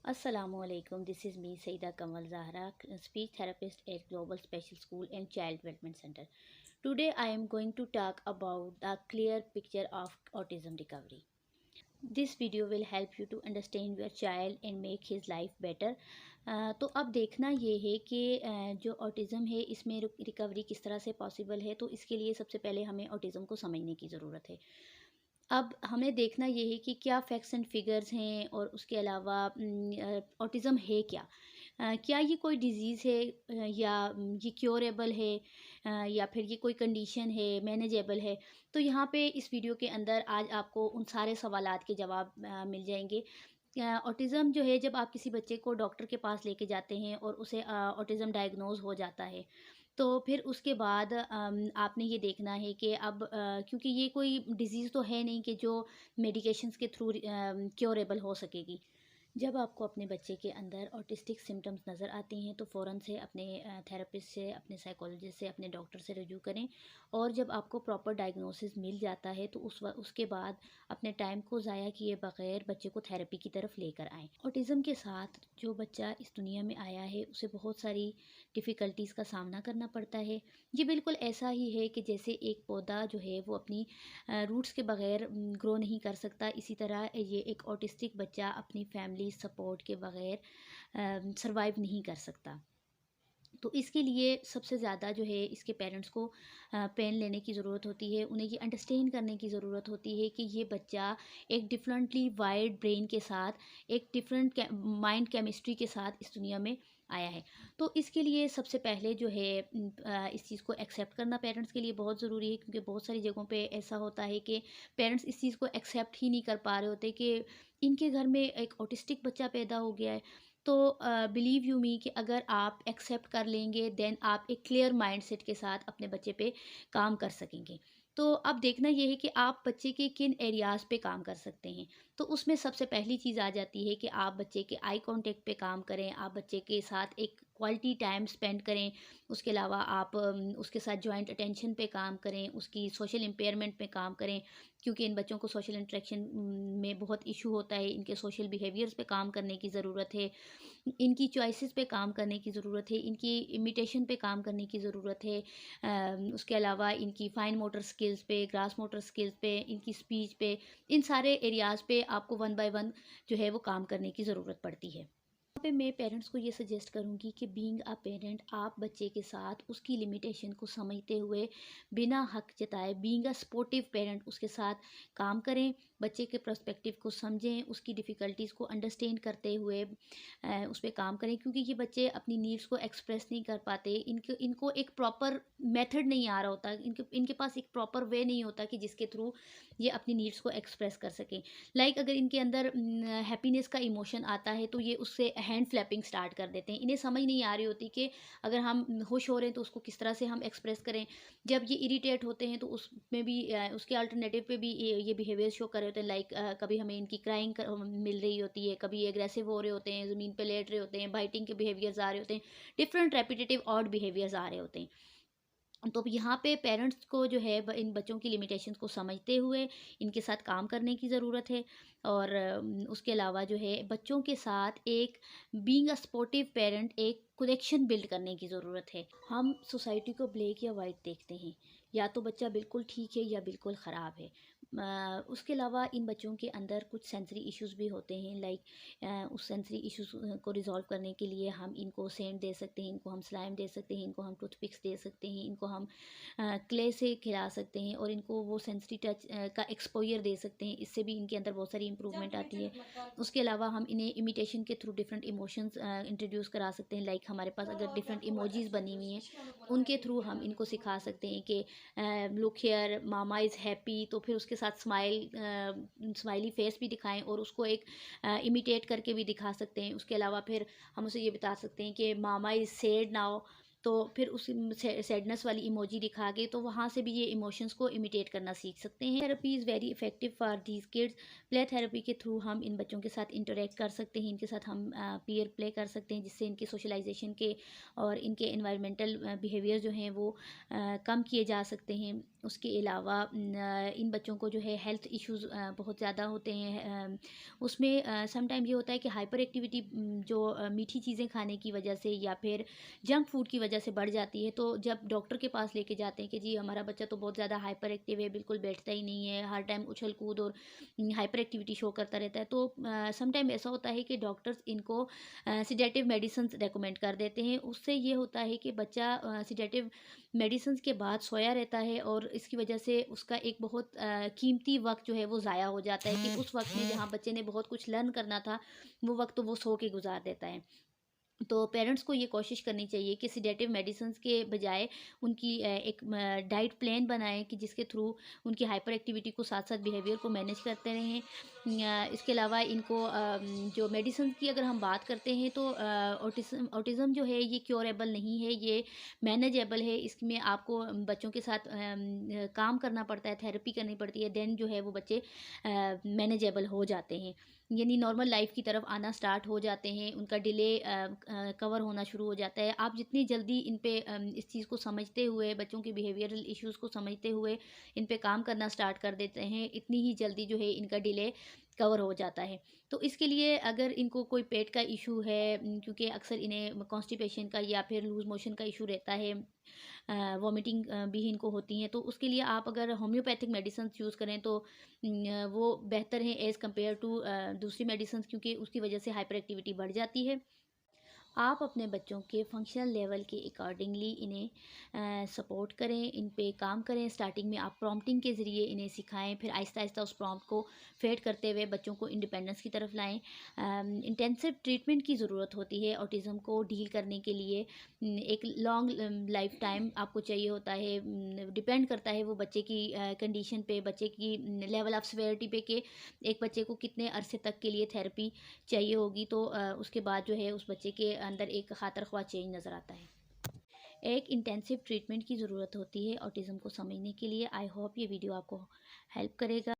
Assalamualaikum. This is me, Saida Kamal Zahra, speech therapist at Global Special School and Child Development Center. Today, I am going to talk about the clear picture of autism recovery. This video will help you to understand your child and make his life better. तो अब देखना ये है कि जो autism है इसमें recovery किस तरह से पॉसिबल है। तो इसके लिए सबसे पहले हमें ऑटिज़म को समझने की ज़रूरत है। अब हमें देखना ये है कि क्या फैक्ट्स एंड फिगर्स हैं और उसके अलावा ऑटिज़म है क्या। क्या ये कोई डिज़ीज़ है, या ये क्योरेबल है, या फिर ये कोई कंडीशन है, मैनेजेबल है। तो यहाँ पे इस वीडियो के अंदर आज आपको उन सारे सवालात के जवाब मिल जाएंगे। ऑटिज़म जो है, जब आप किसी बच्चे को डॉक्टर के पास लेके जाते हैं और उसे ऑटिज़म डायग्नोज हो जाता है, तो फिर उसके बाद आपने ये देखना है कि अब क्योंकि ये कोई डिज़ीज़ तो है नहीं कि जो मेडिकेशंस के थ्रू क्योरेबल हो सकेगी। जब आपको अपने बच्चे के अंदर ऑटिस्टिक सिम्टम्स नज़र आते हैं तो फ़ौरन से अपने थेरेपिस्ट से, अपने साइकोलॉजिस्ट से, अपने डॉक्टर से रजू करें। और जब आपको प्रॉपर डायग्नोसिस मिल जाता है तो उसके बाद अपने टाइम को ज़ाया किए बगैर बच्चे को थेरेपी की तरफ लेकर आएँ। ऑटिज़म के साथ जो बच्चा इस दुनिया में आया है उसे बहुत सारी डिफ़िकल्टीज़ का सामना करना पड़ता है। ये बिल्कुल ऐसा ही है कि जैसे एक पौधा जो है वो अपनी रूट्स के बगैर ग्रो नहीं कर सकता, इसी तरह ये एक ऑटिस्टिक बच्चा अपनी फैमिली सपोर्ट के बगैर सरवाइव नहीं कर सकता। तो इसके लिए सबसे ज़्यादा जो है इसके पेरेंट्स को पेन लेने की ज़रूरत होती है। उन्हें ये अंडरस्टैंड करने की ज़रूरत होती है कि ये बच्चा एक डिफरेंटली वाइड ब्रेन के साथ, एक डिफरेंट माइंड केमिस्ट्री के साथ इस दुनिया में आया है। तो इसके लिए सबसे पहले जो है इस चीज़ को एक्सेप्ट करना पेरेंट्स के लिए बहुत ज़रूरी है, क्योंकि बहुत सारी जगहों पे ऐसा होता है कि पेरेंट्स इस चीज़ को एक्सेप्ट ही नहीं कर पा रहे होते कि इनके घर में एक ऑटिस्टिक बच्चा पैदा हो गया है। तो बिलीव यू मी कि अगर आप एक्सेप्ट कर लेंगे देन आप एक क्लियर माइंडसेट के साथ अपने बच्चे पे काम कर सकेंगे। तो अब देखना ये है कि आप बच्चे के किन एरियाज़ पे काम कर सकते हैं। तो उसमें सबसे पहली चीज़ आ जाती है कि आप बच्चे के आई कांटेक्ट पे काम करें, आप बच्चे के साथ एक क्वालिटी टाइम स्पेंड करें। उसके अलावा आप उसके साथ जॉइंट अटेंशन पे काम करें, उसकी सोशल इम्पेयरमेंट पे काम करें, क्योंकि इन बच्चों को सोशल इंटरेक्शन में बहुत इशू होता है। इनके सोशल बिहेवियर्स पे काम करने की ज़रूरत है, इनकी चॉइसेस पे काम करने की ज़रूरत है, इनकी इमिटेशन पे काम करने की ज़रूरत है। उसके अलावा इनकी फाइन मोटर स्किल्स पे, ग्रास मोटर स्किल्स पे, इनकी स्पीच पे, इन सारे एरियाज़ पे आपको वन बाय वन जो है वो काम करने की ज़रूरत पड़ती है। यहाँ पे मैं पेरेंट्स को ये सजेस्ट करूँगी कि बीइंग अ पेरेंट आप बच्चे के साथ उसकी लिमिटेशन को समझते हुए बिना हक जताए बीइंग अ सपोर्टिव पेरेंट उसके साथ काम करें। बच्चे के पर्सपेक्टिव को समझें, उसकी डिफ़िकल्टीज़ को अंडरस्टैंड करते हुए उस पे काम करें, क्योंकि ये बच्चे अपनी नीड्स को एक्सप्रेस नहीं कर पाते। इनको इनको एक प्रॉपर मेथड नहीं आ रहा होता, इनके इनके पास एक प्रॉपर वे नहीं होता कि जिसके थ्रू ये अपनी नीड्स को एक्सप्रेस कर सकें। अगर इनके अंदर हैप्पीनेस का इमोशन आता है तो ये उससे हैंड फ्लैपिंग स्टार्ट कर देते हैं। इन्हें समझ नहीं आ रही होती कि अगर हम खुश हो रहे हैं तो उसको किस तरह से हम एक्सप्रेस करें। जब ये इरिटेट होते हैं तो उसमें भी उसके अल्टरनेटिव पे भी ये बिहेवियर शो कर रहे होते हैं। कभी हमें इनकी क्राइंग मिल रही होती है, कभी ये एग्रेसिव हो रहे होते हैं, ज़मीन पे लेट रहे होते हैं, बाइटिंग के बिहेवियर्स आ रहे होते हैं, डिफरेंट रेपिटेटिव ऑड बिहेवियर्स आ रहे होते हैं। तो यहाँ पे पेरेंट्स को जो है इन बच्चों की लिमिटेशंस को समझते हुए इनके साथ काम करने की ज़रूरत है। और उसके अलावा जो है बच्चों के साथ एक बीइंग अ सपोर्टिव पेरेंट एक कनेक्शन बिल्ड करने की ज़रूरत है। हम सोसाइटी को ब्लैक या वाइट देखते हैं, या तो बच्चा बिल्कुल ठीक है या बिल्कुल ख़राब है। उसके अलावा इन बच्चों के अंदर कुछ सेंसरी इश्यूज़ भी होते हैं। उस सेंसरी इश्यूज़ को रिज़ॉल्व करने के लिए हम इनको सेंट दे सकते हैं, इनको हम स्लाइम दे सकते हैं, इनको हम टूथपिक्स दे सकते हैं, इनको हम क्ले से खिला सकते हैं और इनको वो सेंसरी टच का एक्सपोजर दे सकते हैं। इससे भी इनके अंदर बहुत सारी इंप्रूवमेंट आती है। उसके अलावा हम इन्हें इमिटेशन के थ्रू डिफरेंट इमोशंस इंट्रोड्यूस करा सकते हैं। हमारे पास अगर डिफरेंट इमोजीज बनी हुई हैं, उनके थ्रू हम इनको सिखा सकते हैं कि look here mama is happy, तो फिर उसके साथ स्माइली फेस भी दिखाएं और उसको एक इमिटेट करके भी दिखा सकते हैं। उसके अलावा फिर हम उसे ये बता सकते हैं कि मामा इज़ सैड नाउ, तो फिर उस सैडनेस वाली इमोजी दिखा के तो वहाँ से भी ये इमोशंस को इमिटेट करना सीख सकते हैं। Therapy is very effective for these kids. Play therapy के थ्रू हम इन बच्चों के साथ इंटरेक्ट कर सकते हैं, इनके साथ हम पीयर प्ले कर सकते हैं, जिससे इनके सोशलाइजेशन के और इनके इन्वायरमेंटल बिहेवियर जो हैं वो कम किए जा सकते हैं। उसके अलावा इन बच्चों को जो है हेल्थ इश्यूज़ बहुत ज़्यादा होते हैं। उसमें समटाइम ये होता है कि हाइपर एक्टिविटी जो मीठी चीज़ें खाने की वजह से या फिर जंक फूड की वजह से बढ़ जाती है। तो जब डॉक्टर के पास लेके जाते हैं कि जी हमारा बच्चा तो बहुत ज़्यादा हाइपर एक्टिव है, बिल्कुल बैठता ही नहीं है, हर टाइम उछल कूद और हाइपर एक्टिविटी शो करता रहता है, तो समटाइम ऐसा होता है कि डॉक्टर्स इनको सिडेटिव मेडिसिन रेकमेंड कर देते हैं। उससे ये होता है कि बच्चा सिडेटिव मेडिसिन के बाद सोया रहता है और इसकी वजह से उसका एक बहुत कीमती वक्त जो है वो ज़ाया हो जाता है कि उस वक्त में जहाँ बच्चे ने बहुत कुछ लर्न करना था, वो वक्त तो वो सो के गुजार देता है। तो पेरेंट्स को ये कोशिश करनी चाहिए कि सिडेटिव मेडिसिन्स के बजाय उनकी एक डाइट प्लान बनाएं कि जिसके थ्रू उनकी हाइपर एक्टिविटी को साथ साथ बिहेवियर को मैनेज करते रहें। इसके अलावा इनको जो मेडिसिन की अगर हम बात करते हैं तो ऑटिज़म जो है ये क्योरेबल नहीं है, ये मैनेजेबल है। इसमें आपको बच्चों के साथ काम करना पड़ता है, थेरेपी करनी पड़ती है, देन जो है वो बच्चे मैनेजेबल हो जाते हैं, यानी नॉर्मल लाइफ की तरफ आना स्टार्ट हो जाते हैं, उनका डिले कवर होना शुरू हो जाता है। आप जितनी जल्दी इन पे इस चीज़ को समझते हुए, बच्चों के बिहेवियरल इश्यूज़ को समझते हुए इन पे काम करना स्टार्ट कर देते हैं, इतनी ही जल्दी जो है इनका डिले कवर हो जाता है। तो इसके लिए अगर इनको कोई पेट का इशू है, क्योंकि अक्सर इन्हें कॉन्स्टिपेशन का या फिर लूज़ मोशन का इशू रहता है, वॉमिटिंग भी इनको होती हैं, तो उसके लिए आप अगर होम्योपैथिक मेडिसिन यूज़ करें तो वो बेहतर है एज़ कम्पेयर टू दूसरी मेडिसिन, क्योंकि उसकी वजह से हाइपर एक्टिविटी बढ़ जाती है। आप अपने बच्चों के फंक्शनल लेवल के अकॉर्डिंगली इन्हें सपोर्ट करें, इन पे काम करें। स्टार्टिंग में आप प्रॉम्प्टिंग के ज़रिए इन्हें सिखाएं, फिर आहिस्ता आहिस्ता उस प्रॉम्प्ट को फेड करते हुए बच्चों को इंडिपेंडेंस की तरफ लाएं। इंटेंसिव ट्रीटमेंट की ज़रूरत होती है ऑटिज़म को डील करने के लिए। एक लॉन्ग लाइफ टाइम आपको चाहिए होता है, डिपेंड करता है वो बच्चे की कंडीशन पे, बच्चे की लेवल ऑफ सिवियरिटी पे, कि एक बच्चे को कितने अरसे तक के लिए थेरेपी चाहिए होगी। तो उसके बाद जो है उस बच्चे के अंदर एक खातर ख्वाह चेंज नज़र आता है। एक इंटेंसिव ट्रीटमेंट की ज़रूरत होती है ऑटिज़म को समझने के लिए। आई होप ये वीडियो आपको हेल्प करेगा।